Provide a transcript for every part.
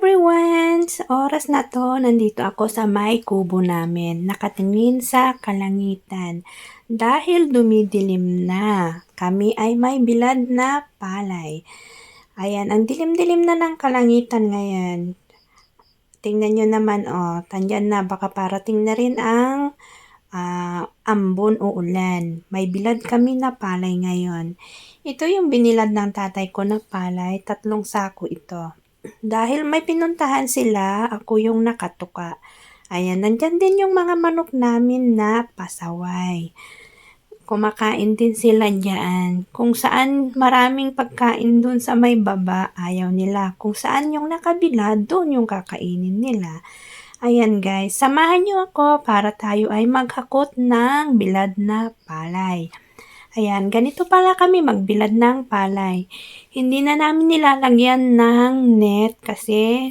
everyone! Sa oras na to, nandito ako sa may kubo namin, nakatingin sa kalangitan. Dahil dumidilim na, kami ay may bilad na palay. Ayan, ang dilim-dilim na ng kalangitan ngayon. Tingnan nyo naman, tandyan na, baka parating na rin ang ambon o ulan. May bilad kami na palay ngayon. Ito yung binilad ng tatay ko na palay, 3 sako ito. Dahil may pinuntahan sila, ako yung nakatuka. Ayan, nandyan din yung mga manok namin na pasaway. Kumakain din sila dyan. Kung saan maraming pagkain dun sa may baba, ayaw nila. Kung saan yung nakabilad, dun yung kakainin nila. Ayan guys, samahan nyo ako para tayo ay maghakot ng bilad na palay. Ayan, ganito pala kami magbilad ng palay. Hindi na namin nilalagyan ng net kasi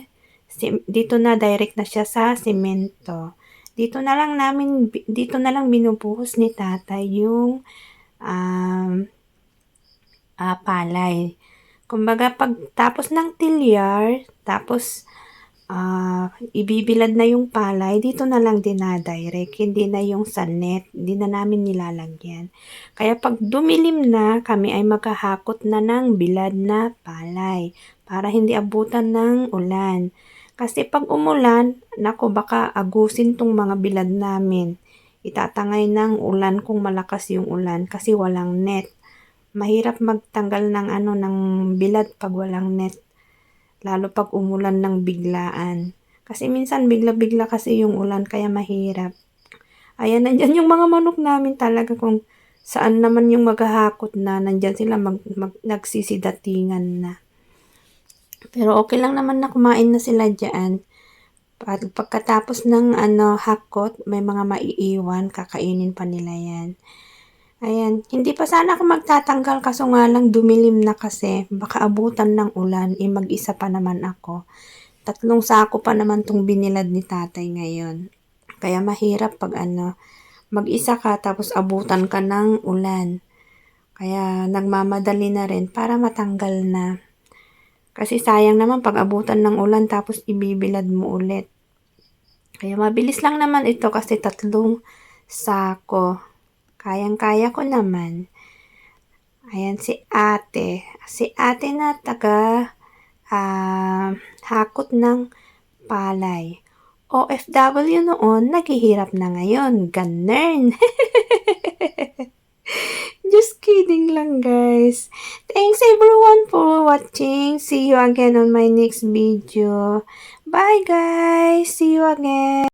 dito na direct na siya sa semento. Dito na lang binubuhos ni tatay yung palay. Kumbaga pag tapos ng tilyar, tapos ibibilad na yung palay, dito na lang dinadirect, hindi na yung sa net, hindi na namin nilalagyan. Kaya pag dumilim na, kami ay maghahakot na ng bilad na palay para hindi abutan ng ulan. Kasi pag umulan, nako baka agusin tong mga bilad namin. Itatangay ng ulan kung malakas yung ulan kasi walang net. Mahirap magtanggal ng bilad pag walang net. Lalo pag umulan ng biglaan. Kasi minsan bigla-bigla kasi yung ulan kaya mahirap. Ayan, nandyan yung mga manok namin talaga kung saan naman yung maghahakot na. Nandyan sila nagsisidatingan na. Pero okay lang naman na kumain na sila dyan. Pagkatapos ng hakot, may mga maiiwan, kakainin pa nila yan. Ayan, hindi pa sana ako magtatanggal kaso nga lang dumilim na kasi baka abutan ng ulan, mag-isa pa naman ako. 3 sako pa naman tong binilad ni tatay ngayon. Kaya mahirap pag mag-isa ka tapos abutan ka ng ulan. Kaya nagmamadali na rin para matanggal na. Kasi sayang naman pag abutan ng ulan tapos ibibilad mo ulit. Kaya mabilis lang naman ito kasi 3 sako. Kayang-kaya ko naman. Ayan, si ate. Si ate na taga hakot ng palay. OFW noon, naghihirap na ngayon. Ganun. Just kidding lang, guys. Thanks everyone for watching. See you again on my next video. Bye, guys. See you again.